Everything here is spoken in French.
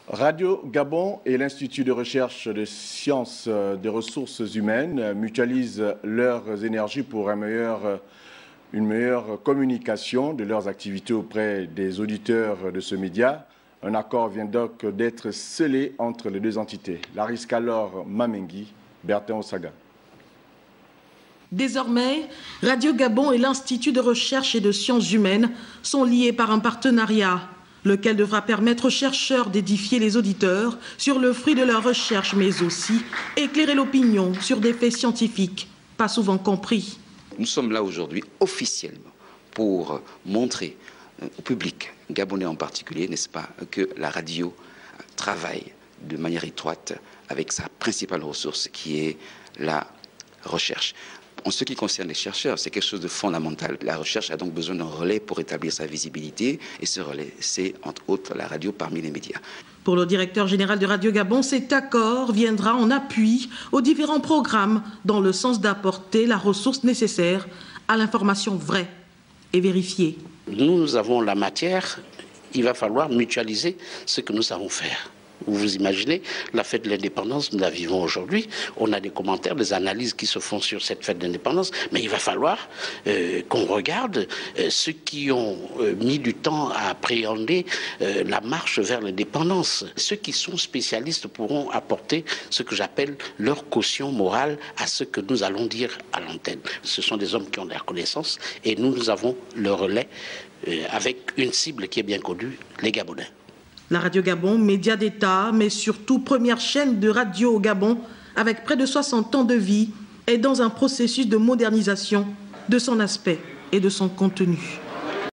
Radio Gabon et l'Institut de recherche des sciences des ressources humaines mutualisent leurs énergies pour une meilleure communication de leurs activités auprès des auditeurs de ce média. Un accord vient donc d'être scellé entre les deux entités. Laris Kalor Mamengi, Bertin Osaga. Désormais, Radio Gabon et l'Institut de recherche et de sciences humaines sont liés par un partenariat, lequel devra permettre aux chercheurs d'édifier les auditeurs sur le fruit de leurs recherches, mais aussi éclairer l'opinion sur des faits scientifiques pas souvent compris. Nous sommes là aujourd'hui officiellement pour montrer au public gabonais en particulier, n'est-ce pas, que la radio travaille de manière étroite avec sa principale ressource qui est la recherche. En ce qui concerne les chercheurs, c'est quelque chose de fondamental. La recherche a donc besoin d'un relais pour établir sa visibilité et ce relais, c'est entre autres la radio parmi les médias. Pour le directeur général de Radio Gabon, cet accord viendra en appui aux différents programmes dans le sens d'apporter la ressource nécessaire à l'information vraie et vérifiée. Nous avons la matière, il va falloir mutualiser ce que nous savons faire. Vous imaginez, la fête de l'indépendance, nous la vivons aujourd'hui. On a des commentaires, des analyses qui se font sur cette fête d'indépendance. Mais il va falloir qu'on regarde ceux qui ont mis du temps à appréhender la marche vers l'indépendance. Ceux qui sont spécialistes pourront apporter ce que j'appelle leur caution morale à ce que nous allons dire à l'antenne. Ce sont des hommes qui ont de la connaissance et nous avons le relais avec une cible qui est bien connue, les Gabonais. La Radio Gabon, média d'État, mais surtout première chaîne de radio au Gabon, avec près de 60 ans de vie, est dans un processus de modernisation de son aspect et de son contenu.